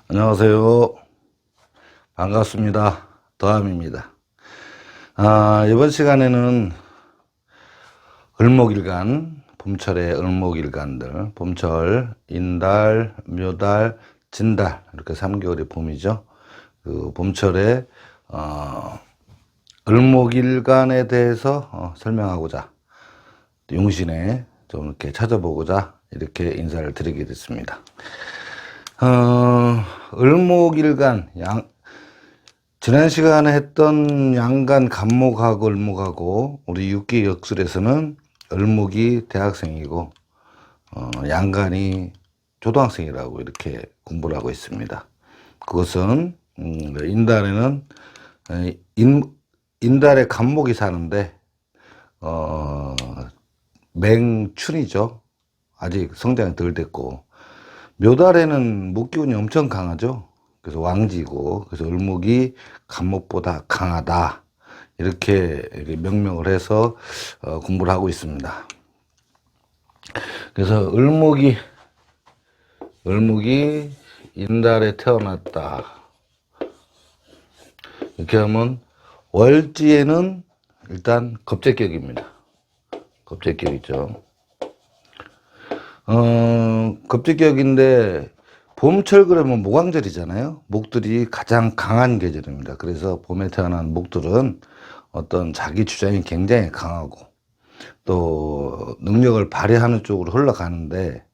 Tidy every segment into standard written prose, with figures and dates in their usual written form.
안녕하세요. 반갑습니다. 더함입니다. 이번 시간에는 을목일간, 봄철의 을목일간들, 봄철, 인달, 묘달, 진달, 이렇게 3개월이 봄이죠. 그 봄철에, 을목일간에 대해서 설명하고자, 용신에 좀 이렇게 찾아보고자 이렇게 인사를 드리게 됐습니다. 을목일간, 지난 시간에 했던 양간 간목하고 을목하고 우리 육기 역술에서는 을목이 대학생이고 양간이 초등학생이라고 이렇게 공부를 하고 있습니다. 그것은 인달에는 인달에 간목이 사는데 맹춘이죠. 아직 성장이 덜 됐고, 묘달에는 목기운이 엄청 강하죠. 그래서 왕지고, 그래서 을목이 간목보다 강하다, 이렇게 명명을 해서 공부를 하고 있습니다. 그래서 을목이 인달에 태어났다, 이렇게 하면 월지에는 일단 겁재격입니다. 겁재격이죠. 겁재격인데 봄철 그러면 모광절이잖아요. 목들이 가장 강한 계절입니다. 그래서 봄에 태어난 목들은 어떤 자기 주장이 굉장히 강하고 또 능력을 발휘하는 쪽으로 흘러가는데,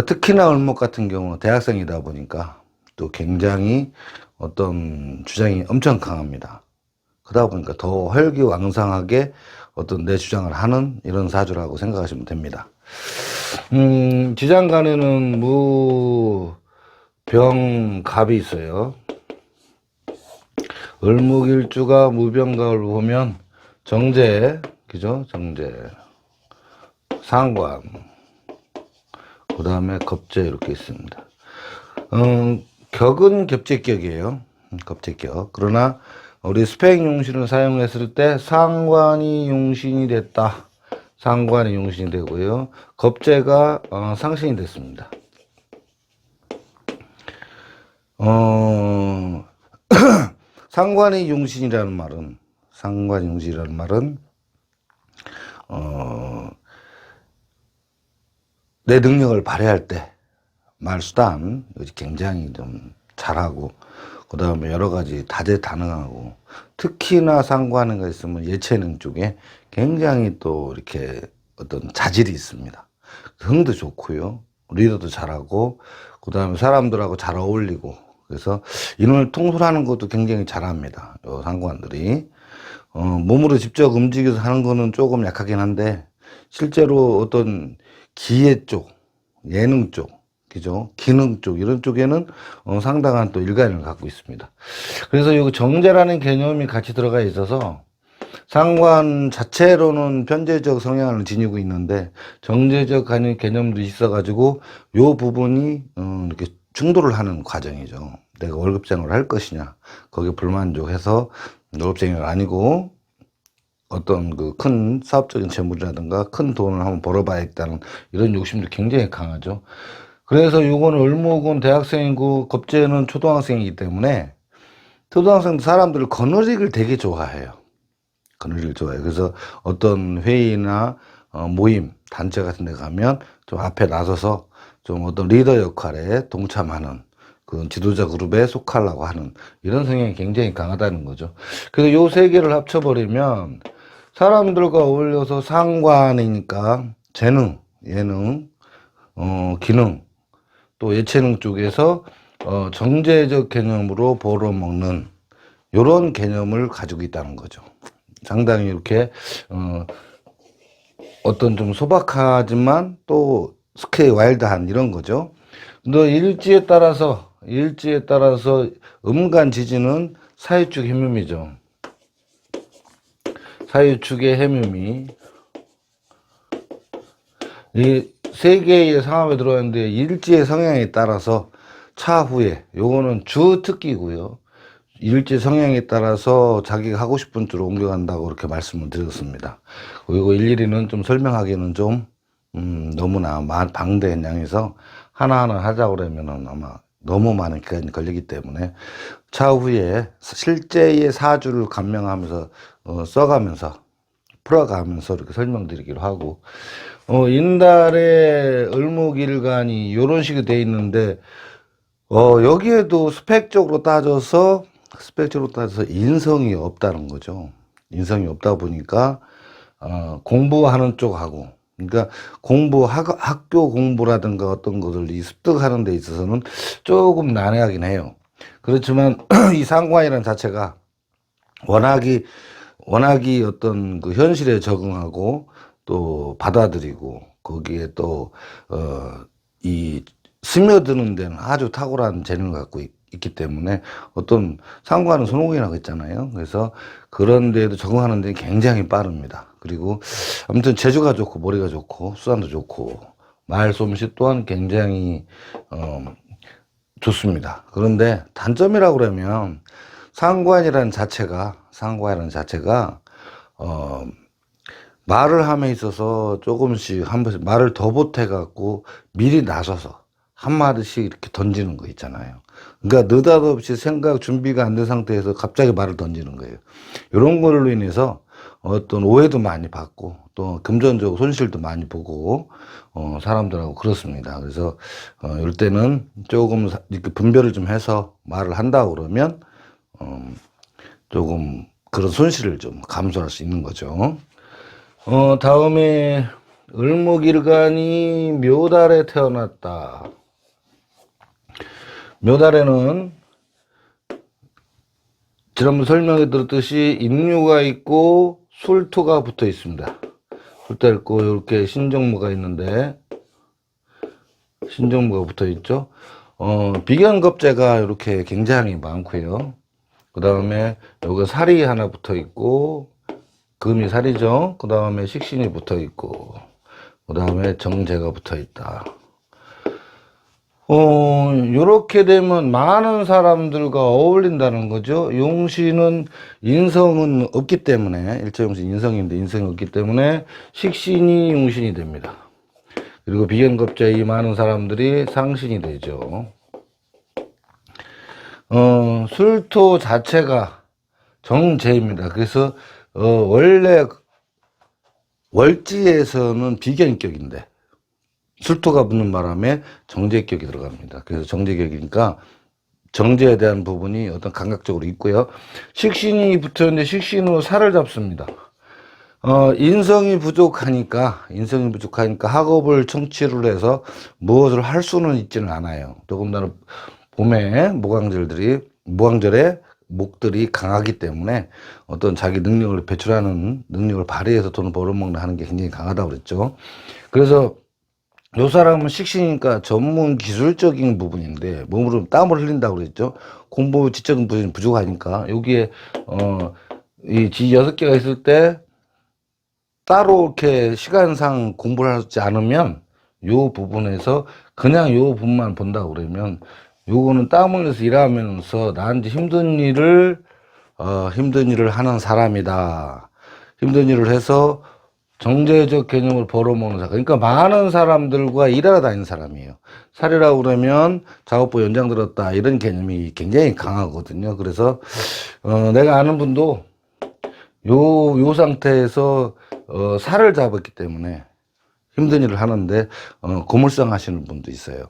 특히나 을목 같은 경우는 대학생이다 보니까 또 굉장히 어떤 주장이 엄청 강합니다. 그러다 보니까 더 혈기왕성하게 어떤 내 주장을 하는 이런 사주라고 생각하시면 됩니다. 지장간에는 무, 병, 갑이 있어요. 을목일주가 무병갑을 보면 정제, 그죠? 정제, 상관, 그 다음에 겁재 이렇게 있습니다. 격은 겹재격이에요. 겁재격. 그러나 우리 수평 용신을 사용했을 때 상관이 용신이 됐다. 상관이 용신이 되고요. 겁재가 상신이 됐습니다. 상관이 용신이라는 말은 내 능력을 발휘할 때 말수단 굉장히 좀 잘하고, 그 다음에 여러 가지 다재다능하고, 특히나 상관가 있으면 예체능 쪽에 굉장히 또 이렇게 어떤 자질이 있습니다. 흥도 좋고요, 리더도 잘하고, 그 다음에 사람들하고 잘 어울리고, 그래서 인원을 통솔하는 것도 굉장히 잘합니다. 요 상관들이 몸으로 직접 움직여서 하는 거는 조금 약하긴 한데, 실제로 어떤 기예 쪽, 예능 쪽, 그죠? 기능 쪽, 이런 쪽에는 상당한 또 일관을 갖고 있습니다. 그래서 이 정제라는 개념이 같이 들어가 있어서 상관 자체로는 편재적 성향을 지니고 있는데 정제적 개념도 있어가지고 요 부분이 이렇게 충돌을 하는 과정이죠. 내가 월급쟁이를 할 것이냐, 거기에 불만족해서 월급쟁이가 아니고 어떤 그 큰 사업적인 재물이라든가 큰 돈을 한번 벌어봐야겠다는 이런 욕심도 굉장히 강하죠. 그래서 요거는 을목은 대학생이고 겁재는 초등학생이기 때문에 초등학생도 사람들을 거느리기를 되게 좋아해요. 거느리기를 좋아해요. 그래서 어떤 회의나 모임, 단체 같은 데 가면 좀 앞에 나서서 좀 어떤 리더 역할에 동참하는, 그 지도자 그룹에 속하려고 하는 이런 성향이 굉장히 강하다는 거죠. 그래서 요 세 개를 합쳐버리면 사람들과 어울려서 상관이니까 재능, 예능, 기능, 또 예체능 쪽에서 정제적 개념으로 벌어먹는 이런 개념을 가지고 있다는 거죠. 상당히 이렇게 어떤 좀 소박하지만 또 스케일 와일드한 이런 거죠. 근데 일지에 따라서 음간 지지는 사유축 해묘미죠. 사유축의 해묘미, 이 세 개의 상합에 들어왔는데 일지의 성향에 따라서 차후에, 요거는 주 특기고요. 일지 성향에 따라서 자기가 하고 싶은 쪽으로 옮겨간다고 그렇게 말씀을 드렸습니다. 그리고 일일이는 좀 설명하기는 좀 너무나 방대한 양에서 하나하나 하자고 그러면은 아마 너무 많은 기간이 걸리기 때문에 차후에 실제의 사주를 감명하면서 써가면서 풀어가면서 이렇게 설명드리기로 하고, 인달의 을목일간이 요런 식이 돼 있는데, 여기에도 스펙적으로 따져서 인성이 없다는 거죠. 인성이 없다 보니까, 공부하는 쪽하고, 그러니까 학교 공부라든가 어떤 것을 습득하는 데 있어서는 조금 난해하긴 해요. 그렇지만 이 상관이라는 자체가 워낙이 어떤 그 현실에 적응하고 또 받아들이고 거기에 또, 이 스며드는 데는 아주 탁월한 재능을 갖고 있기 때문에 어떤 상관은 손오공이라고 했잖아요. 그래서 그런 데에도 적응하는 데 굉장히 빠릅니다. 그리고 아무튼 재주가 좋고 머리가 좋고 수완도 좋고 말솜씨 또한 굉장히 좋습니다. 그런데 단점이라고 그러면 상관이라는 자체가 말을 함에 있어서 조금씩 한 번씩 말을 더 보태갖고 미리 나서서 한마디씩 이렇게 던지는 거 있잖아요. 그러니까 느닷없이 생각 준비가 안 된 상태에서 갑자기 말을 던지는 거예요. 이런 걸로 인해서 어떤 오해도 많이 받고 또 금전적 손실도 많이 보고 사람들하고 그렇습니다. 그래서 이럴 때는 조금 이렇게 분별을 좀 해서 말을 한다 그러면 조금 그런 손실을 좀 감소할 수 있는 거죠. 다음에 을목일간이 묘달에 태어났다. 묘달에는 지난번 설명해 드렸듯이 임묘가 있고 술토가 붙어 있습니다. 술토가 있고 이렇게 신정무가 있는데 신정무가 붙어 있죠. 비견겁재가 이렇게 굉장히 많고요. 그 다음에 여기 살이 하나 붙어 있고 금이 살이죠. 그 다음에 식신이 붙어 있고 그 다음에 정제가 붙어 있다. 요렇게 되면 많은 사람들과 어울린다는 거죠. 용신은 인성은 없기 때문에, 일체용신 인성인데 인성이 없기 때문에 식신이 용신이 됩니다. 그리고 비견겁자 이 많은 사람들이 상신이 되죠. 술토 자체가 정제입니다. 그래서, 원래 월지에서는 비견격인데, 술토가 붙는 바람에 정제격이 들어갑니다. 그래서 정제격이니까 정제에 대한 부분이 어떤 감각적으로 있고요. 식신이 붙었는데 식신으로 살을 잡습니다. 인성이 부족하니까 학업을 청취를 해서 무엇을 할 수는 있지는 않아요. 더군다나 봄에 모광절에 목들이 강하기 때문에 어떤 자기 능력을 배출하는 능력을 발휘해서 돈을 벌어먹는 하는 게 굉장히 강하다고 그랬죠. 그래서 요 사람은 식신이니까 전문 기술적인 부분인데 몸으로 땀을 흘린다고 그랬죠. 공부 지적인 부분이 부족하니까 여기에 이 지 6개가 있을 때 따로 이렇게 시간상 공부를 하지 않으면 요 부분에서 그냥 요 부분만 본다고 그러면 요거는 땀 흘려서 일하면서 나한테 힘든 일을 하는 사람이다. 힘든 일을 해서 정제적 개념을 벌어먹는 사람. 그러니까 많은 사람들과 일하러 다니는 사람이에요. 살이라고 그러면 작업부 연장 들었다. 이런 개념이 굉장히 강하거든요. 그래서, 내가 아는 분도 요 상태에서, 살을 잡았기 때문에 힘든 일을 하는데, 고물상 하시는 분도 있어요.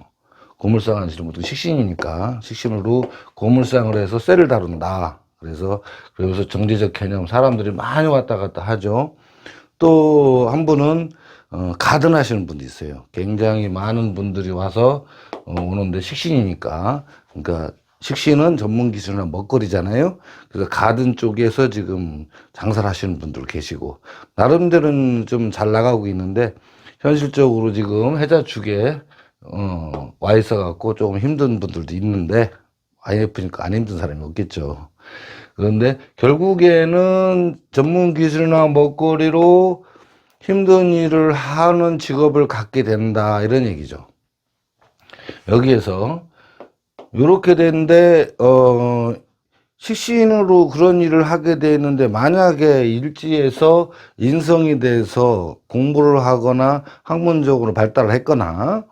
고물상 하시는 분도 식신이니까, 식신으로 고물상을 해서 쇠를 다룬다. 그래서 정제적 개념, 사람들이 많이 왔다 갔다 하죠. 또 한 분은 가든 하시는 분도 있어요. 굉장히 많은 분들이 와서 오는데 식신이니까, 그러니까 식신은 전문 기술이나 먹거리잖아요. 그래서 가든 쪽에서 지금 장사를 하시는 분들 계시고 나름대로는 좀 잘 나가고 있는데 현실적으로 지금 해자축에 와 있어 갖고 조금 힘든 분들도 있는데 IF니까 안 힘든 사람이 없겠죠. 그런데 결국에는 전문 기술이나 먹거리로 힘든 일을 하는 직업을 갖게 된다 이런 얘기죠. 여기에서 이렇게 되는데 식신으로 그런 일을 하게 되는데 만약에 일지에서 인성이 돼서 공부를 하거나 학문적으로 발달을 했거나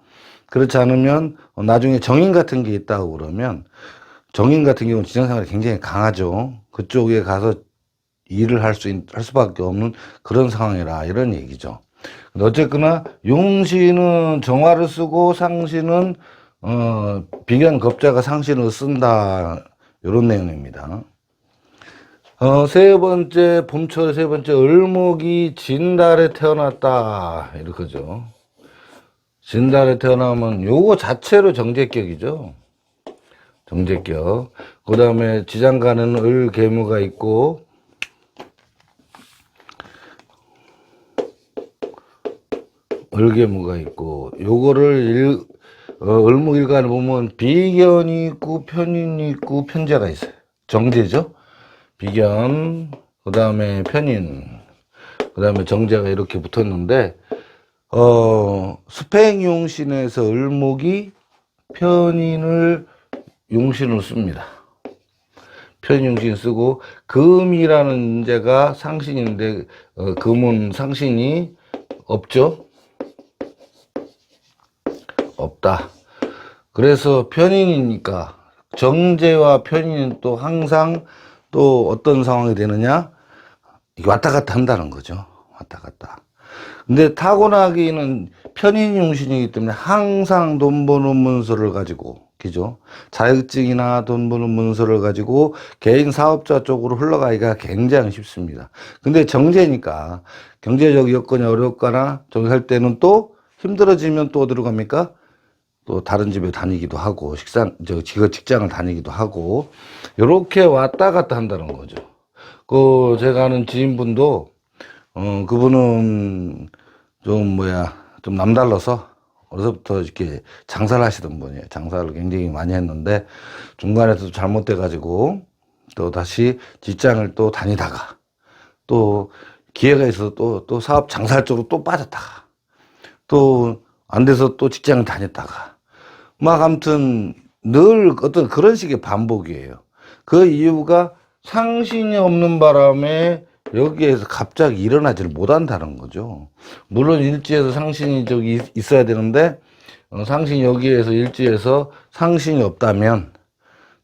그렇지 않으면 나중에 정인 같은 게 있다고 그러면 정인 같은 경우는 직장생활이 굉장히 강하죠. 그쪽에 가서 일을 할 수밖에 없는 그런 상황이라 이런 얘기죠. 근데 어쨌거나 용신은 정화를 쓰고 상신은 비견 겁자가 상신을 쓴다 이런 내용입니다. 세 번째 봄철의 세 번째 을목이 진달에 태어났다 이렇게죠. 진달에 태어나면 요거 자체로 정제격이죠. 정제격. 그 다음에 지장간은 을계무가 있고 을계무가 있고 요거를 을목일간을 보면 비견이 있고 편인이 있고 편제가 있어요. 정제죠. 비견 그 다음에 편인 그 다음에 정제가 이렇게 붙었는데 수팽용신에서 을목이 편인을 용신을 씁니다. 편인용신 쓰고 금이라는 제가 상신인데 금은 상신이 없죠. 없다. 그래서 편인이니까 정제와 편인은 또 항상 또 어떤 상황이 되느냐? 이게 왔다 갔다 한다는 거죠. 왔다 갔다. 근데 타고나기는 편인용신이기 때문에 항상 돈 버는 문서를 가지고, 그죠? 자격증이나 돈 버는 문서를 가지고 개인 사업자 쪽으로 흘러가기가 굉장히 쉽습니다. 근데 정제니까 경제적 여건이 어렵거나 저기 할 때는 또 힘들어지면 또 어디로 갑니까? 또 다른 집에 다니기도 하고 직장을 다니기도 하고 이렇게 왔다 갔다 한다는 거죠. 제가 아는 지인분도 그분은 좀 남달라서 어려서부터 이렇게 장사를 하시던 분이에요. 장사를 굉장히 많이 했는데 중간에도 잘못돼 가지고 또 다시 직장을 또 다니다가 또 기회가 있어서 또 사업 장사할 쪽으로 또 빠졌다가 또 안 돼서 또 직장을 다녔다가 막 아무튼 늘 어떤 그런 식의 반복이에요. 그 이유가 상신이 없는 바람에 여기에서 갑자기 일어나지를 못한다는 거죠. 물론 일지에서 상신이 저기 있어야 되는데 상신이 여기에서 일지에서 상신이 없다면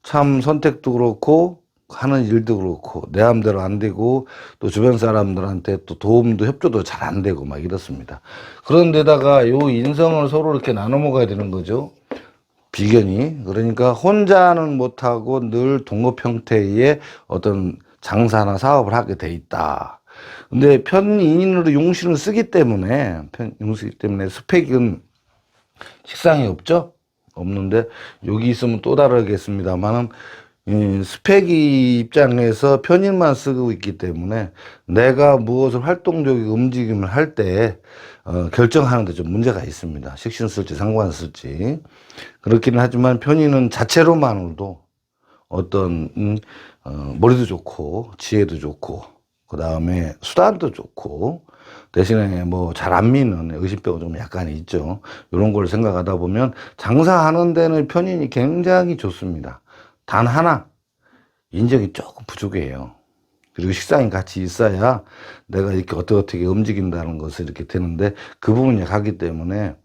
참 선택도 그렇고 하는 일도 그렇고 내 마음대로 안 되고 또 주변 사람들한테 또 도움도 협조도 잘 안 되고 막 이렇습니다. 그런데다가 요 인성을 서로 이렇게 나눠 먹어야 되는 거죠. 비견이. 그러니까 혼자는 못하고 늘 동업 형태의 어떤 장사나 사업을 하게 돼 있다. 근데 편인으로 용신을 쓰기 때문에 스펙은 식상이 없죠? 없는데 여기 있으면 또 다르겠습니다만은 스펙이 입장에서 편인만 쓰고 있기 때문에 내가 무엇을 활동적인 움직임을 할 때 결정하는 데 좀 문제가 있습니다. 식신 쓸지 상관 쓸지. 그렇기는 하지만 편인은 자체로만으로도 어떤 머리도 좋고 지혜도 좋고 그 다음에 수단도 좋고 대신에 뭐 잘 안 미는 의심병은 좀 약간 있죠. 이런 걸 생각하다 보면 장사하는 데는 편인이 굉장히 좋습니다. 단 하나 인정이 조금 부족해요. 그리고 식상이 같이 있어야 내가 이렇게 어떻게 움직인다는 것을 이렇게 되는데 그 부분이 약하기 때문에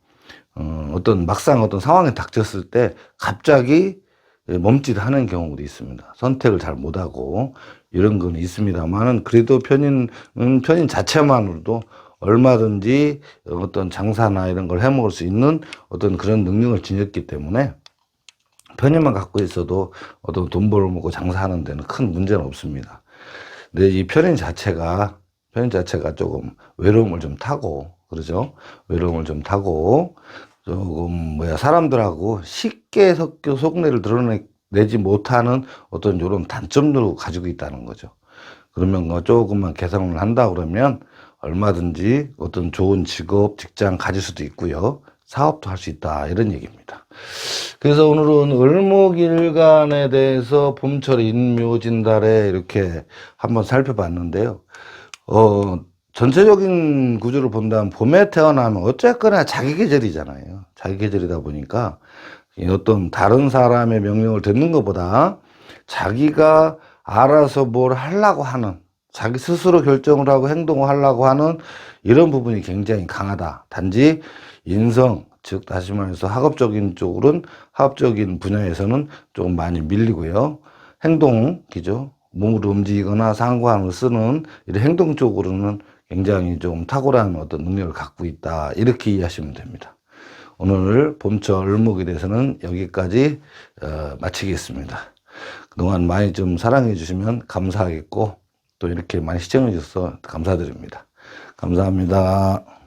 막상 어떤 상황에 닥쳤을 때 갑자기 멈칫하는 경우도 있습니다. 선택을 잘 못하고 이런 건 있습니다만은 그래도 편인 자체만으로도 얼마든지 어떤 장사나 이런 걸 해먹을 수 있는 어떤 그런 능력을 지녔기 때문에 편인만 갖고 있어도 어떤 돈 벌어먹고 장사하는 데는 큰 문제는 없습니다. 근데 이 편인 자체가 조금 외로움을 좀 타고, 그러죠? 외로움을 좀 타고, 조금, 사람들하고 쉽게 속내를 드러내지 못하는 어떤 이런 단점도 가지고 있다는 거죠. 그러면 조금만 개선을 한다 그러면 얼마든지 어떤 좋은 직업, 직장 가질 수도 있고요. 사업도 할 수 있다. 이런 얘기입니다. 그래서 오늘은 을목일간에 대해서 봄철 인묘진달에 이렇게 한번 살펴봤는데요. 전체적인 구조를 본다면 봄에 태어나면 어쨌거나 자기 계절이잖아요. 자기 계절이다 보니까 어떤 다른 사람의 명령을 듣는 것보다 자기가 알아서 뭘 하려고 하는, 자기 스스로 결정을 하고 행동을 하려고 하는 이런 부분이 굉장히 강하다. 단지 인성, 즉 다시 말해서 학업적인 쪽으로는 학업적인 분야에서는 조금 많이 밀리고요. 행동기죠. 몸으로 움직이거나 상관을 쓰는 이런 행동 쪽으로는 굉장히 좀 탁월한 어떤 능력을 갖고 있다. 이렇게 이해하시면 됩니다. 오늘 봄철 을목에 대해서는 여기까지 마치겠습니다. 그동안 많이 좀 사랑해 주시면 감사하겠고 또 이렇게 많이 시청해 주셔서 감사드립니다. 감사합니다.